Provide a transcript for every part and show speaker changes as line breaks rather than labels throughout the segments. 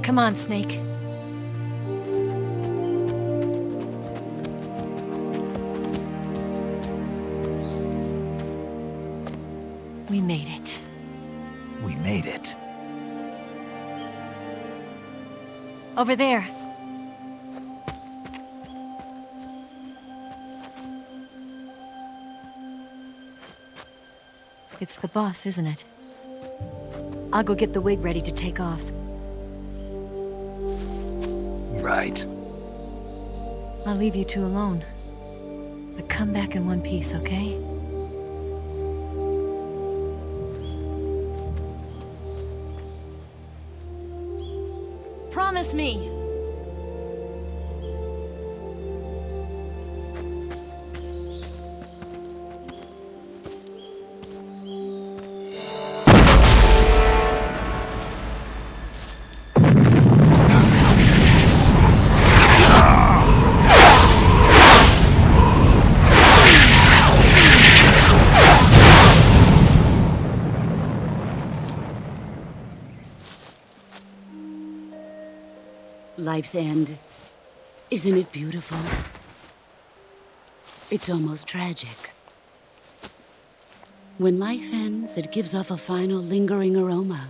Come on, Snake. We made it.
We made it.
Over there. It's the boss, isn't it? I'll go get the wig ready to take off.
Right.
I'll leave you two alone. But come back in one piece, okay? Promise me!
Life's end. Isn't it beautiful? It's almost tragic. When life ends, it gives off a final lingering aroma.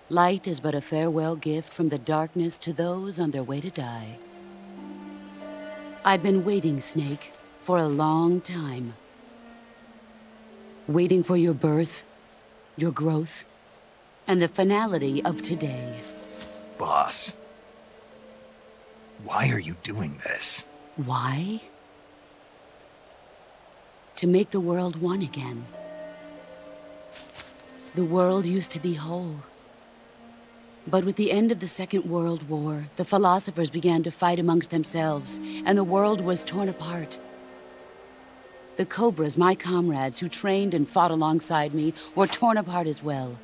Light is but a farewell gift from the darkness to those on their way to die. I've been waiting, Snake, for a long time. Waiting for your birth, your growth, and the finality of today.
Boss. Why are you doing this?
Why? To make the world one again. The world used to be whole. But with the end of the Second World War, the philosophers began to fight amongst themselves, and the world was torn apart. The Cobras, my comrades who trained and fought alongside me, were torn apart as well.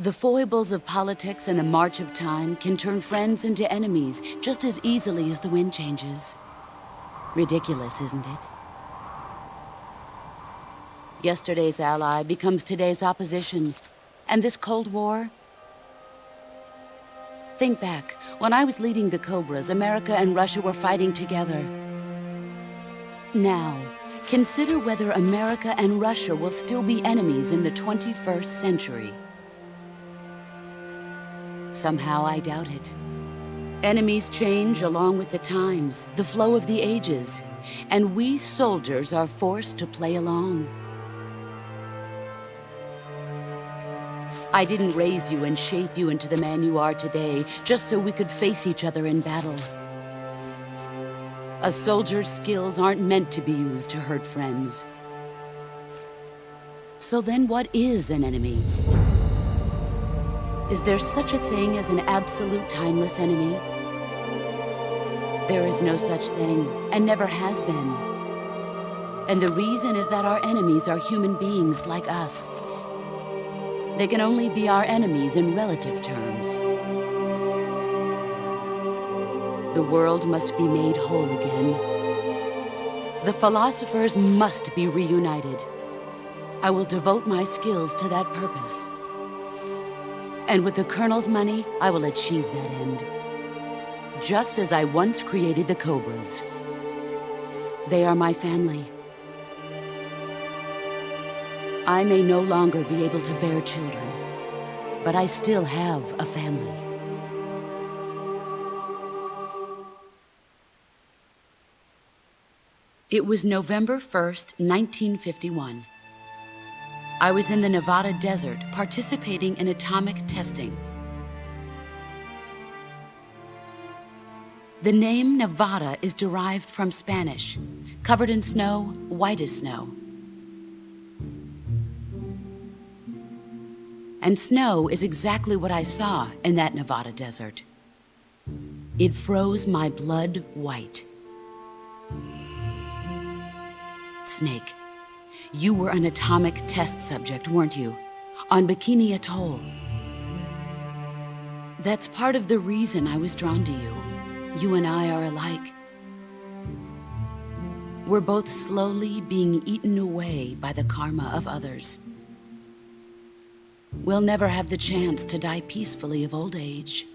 The foibles of politics and the march of time can turn friends into enemies just as easily as the wind changes. Ridiculous, isn't it? Yesterday's ally becomes today's opposition. And this Cold War? Think back. When I was leading the Cobras, America and Russia were fighting together. Now, consider whether America and Russia will still be enemies in the 21st century. Somehow I doubt it. Enemies change along with the times, the flow of the ages, and we soldiers are forced to play along. I didn't raise you and shape you into the man you are today just so we could face each other in battle. A soldier's skills aren't meant to be used to hurt friends. So then what is an enemy? Is there such a thing as an absolute timeless enemy? There is no such thing, and never has been. And the reason is that our enemies are human beings like us. They can only be our enemies in relative terms. The world must be made whole again. The philosophers must be reunited. I will devote my skills to that purpose. And with the Colonel's money, I will achieve that end. Just as I once created the Cobras. They are my family. I may no longer be able to bear children, but I still have a family. It was November 1st, 1951. I was in the Nevada desert participating in atomic testing. The name Nevada is derived from Spanish, covered in snow, white as snow. And snow is exactly what I saw in that Nevada desert. It froze my blood white. Snake. You were an atomic test subject, weren't you? On Bikini Atoll. That's part of the reason I was drawn to you. You and I are alike. We're both slowly being eaten away by the karma of others. we'll never have the chance to die peacefully of old age.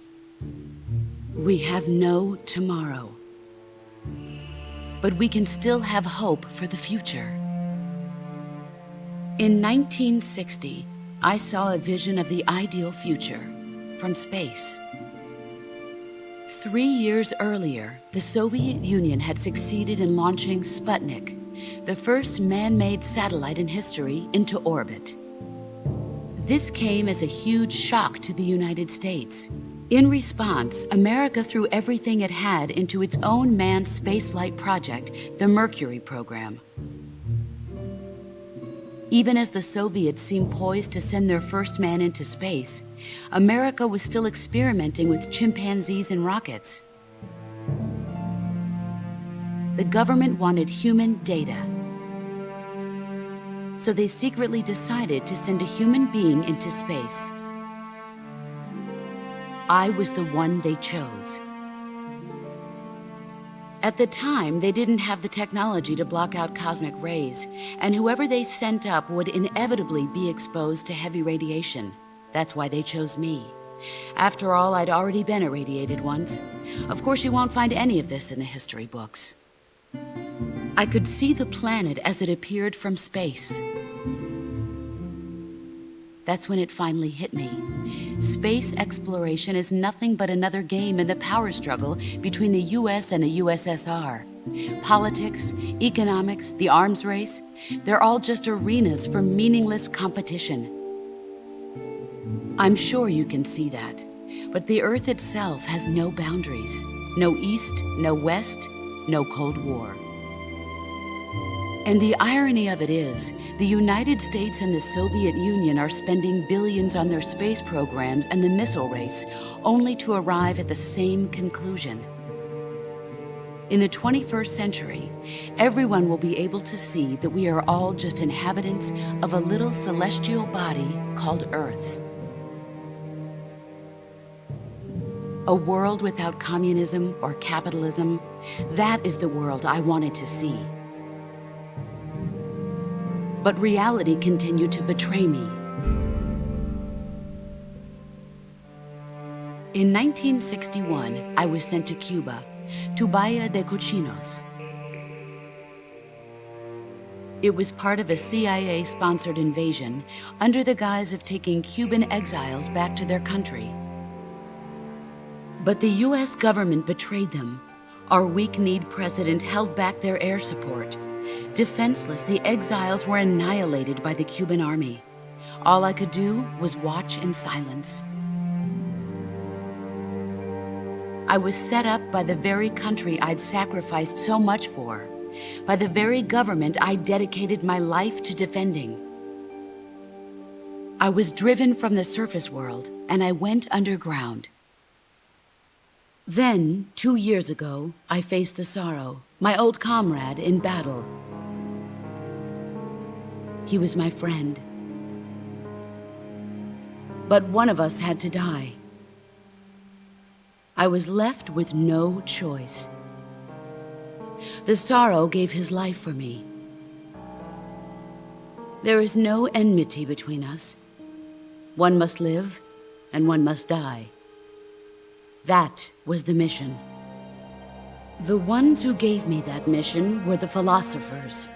We have no tomorrow. But we can still have hope for the future. In 1960, I saw a vision of the ideal future from space. 3 years earlier, the Soviet Union had succeeded in launching Sputnik, the first man-made satellite in history, into orbit. This came as a huge shock to the United States. In response, America threw everything it had into its own manned spaceflight project, the Mercury program. Even as the Soviets seemed poised to send their first man into space, America was still experimenting with chimpanzees and rockets. The government wanted human data, so they secretly decided to send a human being into space. I was the one they chose. At the time, they didn't have the technology to block out cosmic rays, and whoever they sent up would inevitably be exposed to heavy radiation. That's why they chose me. After all, I'd already been irradiated once. Of course, you won't find any of this in the history books. I could see the planet as it appeared from space. That's when it finally hit me. Space exploration is nothing but another game in the power struggle between the US and the USSR. Politics, economics, the arms race, they're all just arenas for meaningless competition. I'm sure you can see that, but the Earth itself has no boundaries. No East, no West, no Cold War. And the irony of it is, the United States and the Soviet Union are spending billions on their space programs and the missile race, only to arrive at the same conclusion. In the 21st century, everyone will be able to see that we are all just inhabitants of a little celestial body called Earth. A world without communism or capitalism, that is the world I wanted to see. But reality continued to betray me. In 1961, I was sent to Cuba, to Bahia de Cochinos. It was part of a CIA-sponsored invasion under the guise of taking Cuban exiles back to their country. But the US government betrayed them. Our weak-kneed president held back their air support. Defenseless, the exiles were annihilated by the Cuban army. All I could do was watch in silence. I was set up by the very country I'd sacrificed so much for, by the very government I dedicated my life to defending. I was driven from the surface world, and I went underground. Then, 2 years ago, I faced the Sorrow, my old comrade in battle. He was my friend. But one of us had to die. I was left with no choice. The Sorrow gave his life for me. There is no enmity between us. One must live, and one must die. That was the mission. The ones who gave me that mission were the philosophers.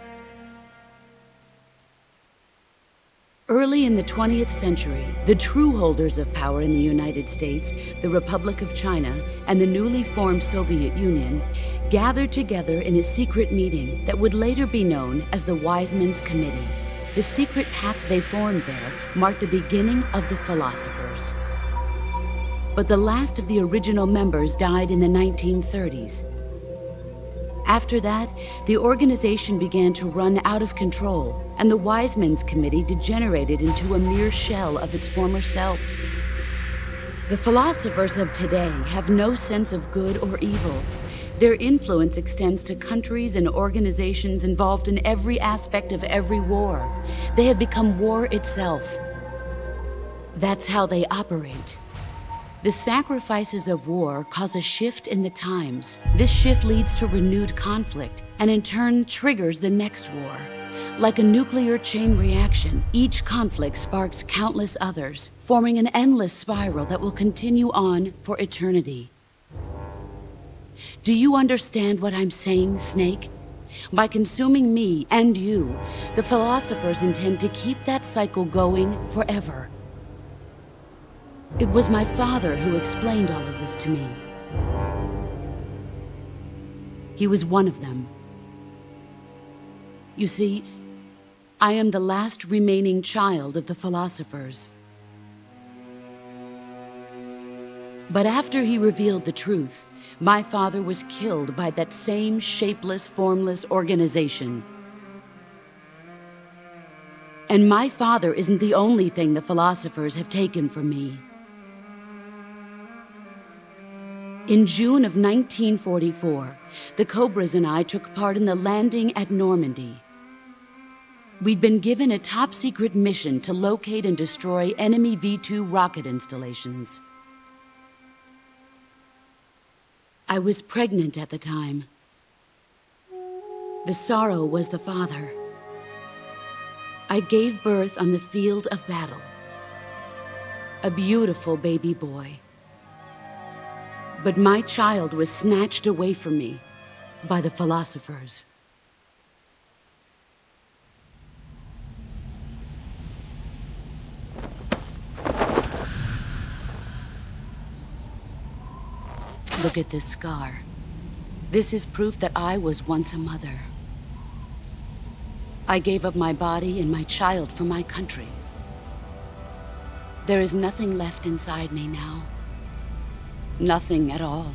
Early in the 20th century, the true holders of power in the United States, the Republic of China, and the newly formed Soviet Union gathered together in a secret meeting that would later be known as the Wise Men's Committee. The secret pact they formed there marked the beginning of the philosophers. But the last of the original members died in the 1930s. After that, the organization began to run out of control, and the Wise Men's Committee degenerated into a mere shell of its former self. The philosophers of today have no sense of good or evil. Their influence extends to countries and organizations involved in every aspect of every war. They have become war itself. That's how they operate. The sacrifices of war cause a shift in the times. This shift leads to renewed conflict, and in turn triggers the next war. Like a nuclear chain reaction, each conflict sparks countless others, forming an endless spiral that will continue on for eternity. Do you understand what I'm saying, Snake? By consuming me and you, the philosophers intend to keep that cycle going forever. It was my father who explained all of this to me. He was one of them. You see, I am the last remaining child of the philosophers. But after he revealed the truth, my father was killed by that same shapeless, formless organization. And my father isn't the only thing the philosophers have taken from me. In June of 1944, the Cobras and I took part in the landing at Normandy. We'd been given a top-secret mission to locate and destroy enemy V-2 rocket installations. I was pregnant at the time. The sorrow was the father. I gave birth on the field of battle. A beautiful baby boy. But my child was snatched away from me by the philosophers. Look at this scar. This is proof that I was once a mother. I gave up my body and my child for my country. There is nothing left inside me now. Nothing at all.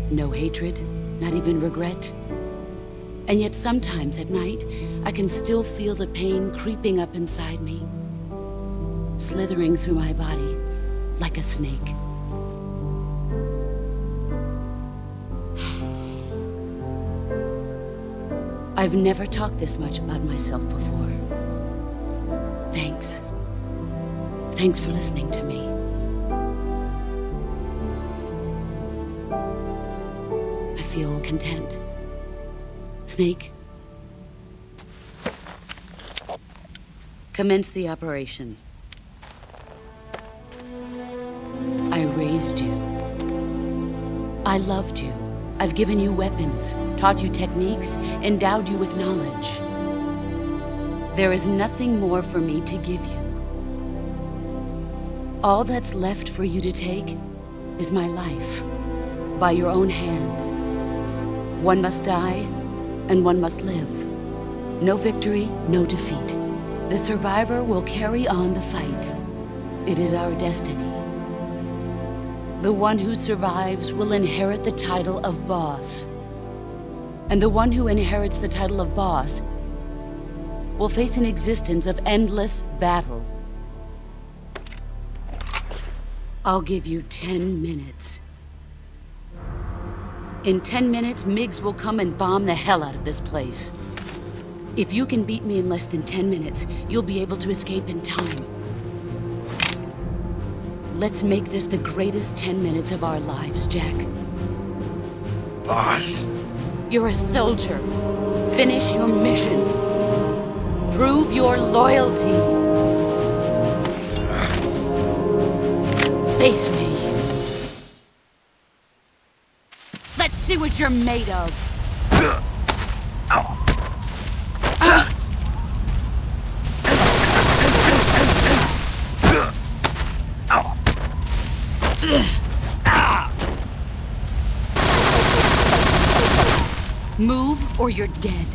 No hatred, not even regret. And yet sometimes at night, I can still feel the pain creeping up inside me, slithering through my body like a snake. I've never talked this much about myself before. Thanks. Thanks for listening to me. I feel content. Snake, commence the operation. I raised you. I loved you. I've given you weapons, taught you techniques, endowed you with knowledge. There is nothing more for me to give you. All that's left for you to take is my life, by your own hand. One must die, and one must live. No victory, no defeat. The survivor will carry on the fight. It is our destiny. The one who survives will inherit the title of boss. And the one who inherits the title of boss will face an existence of endless battle. I'll give you 10 minutes. In 10 minutes, MiGs will come and bomb the hell out of this place. If you can beat me in less than 10 minutes, you'll be able to escape in time. Let's make this the greatest 10 minutes of our lives, Jack.
Boss.
You're a soldier. Finish your mission. Prove your loyalty. Face me. Let's see what you're made of. Move or you're dead.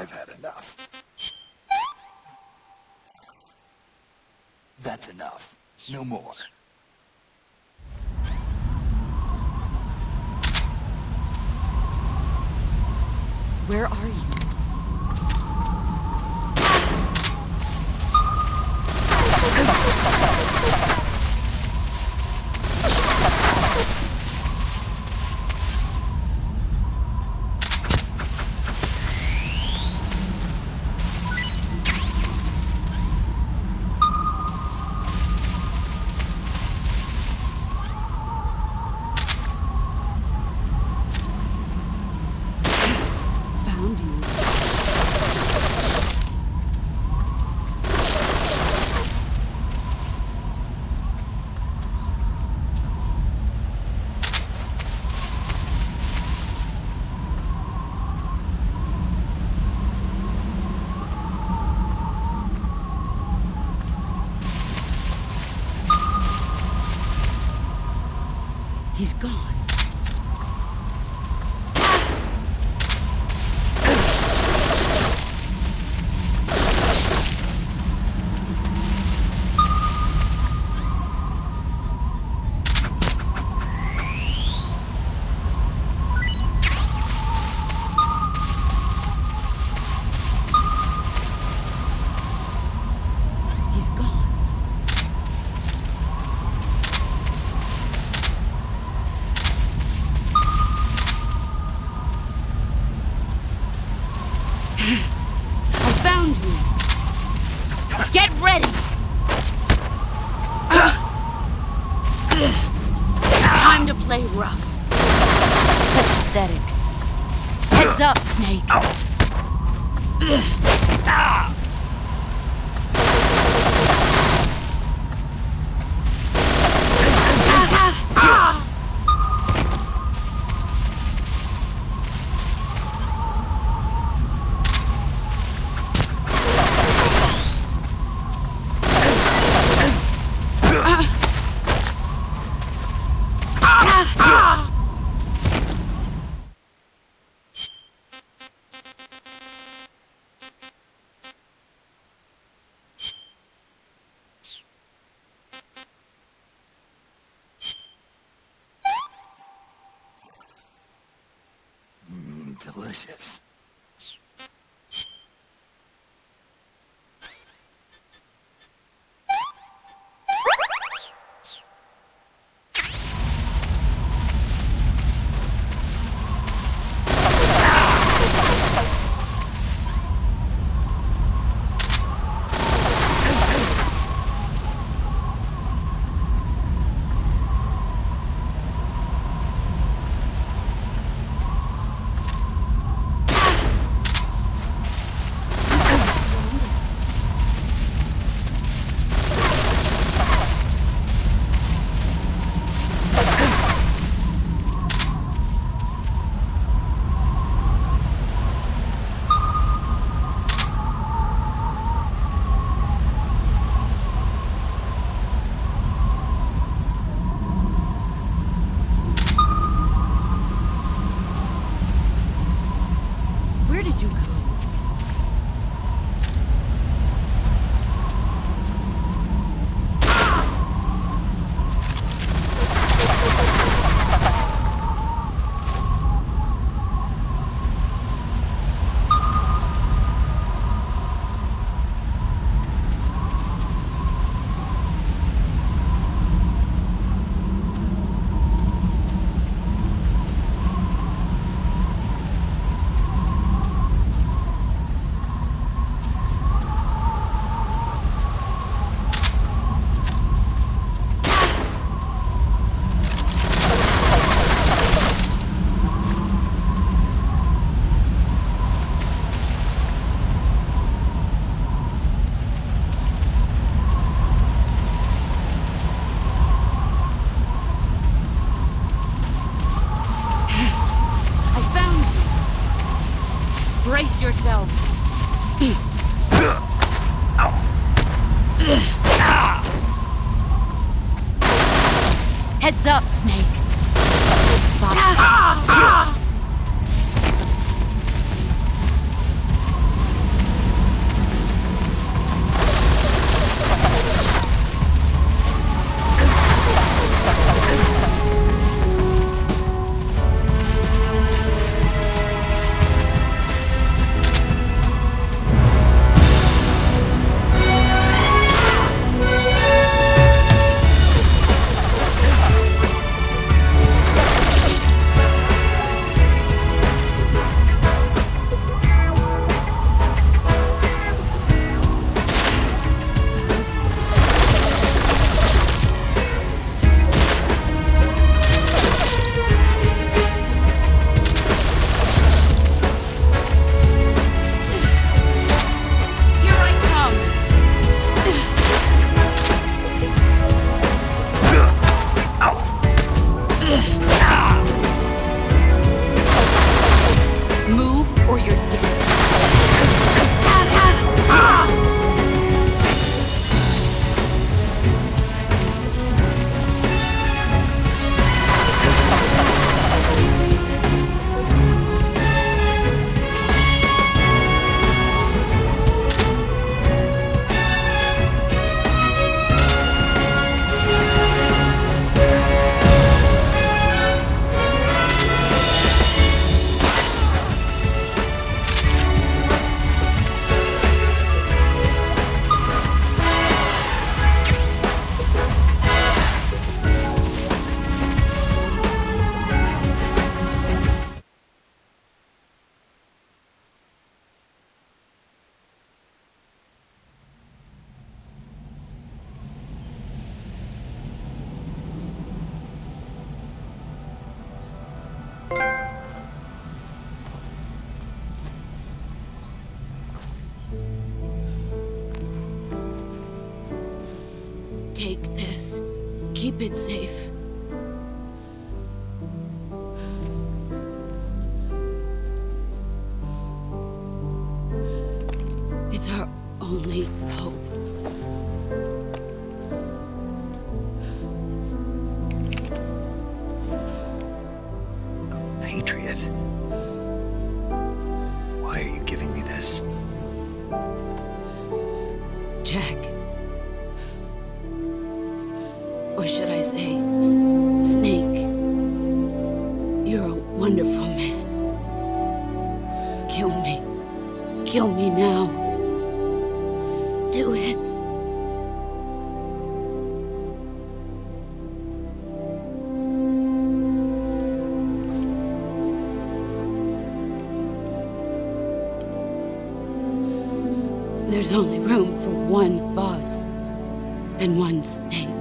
I've had enough. That's enough. No more.
Where are you? Found you. He's gone. He's gone. I found you. Get ready. Time to play rough. Pathetic. Heads up, Snake.
Delicious. Where did you go? Brace yourself. Heads up, Snake.
keep it safe. It's our only hope.
A patriot? Why are you giving me this?
Jack. Or should I say, Snake. You're a wonderful man. Kill me. Kill me now. Do it. There's only room for one boss and one Snake.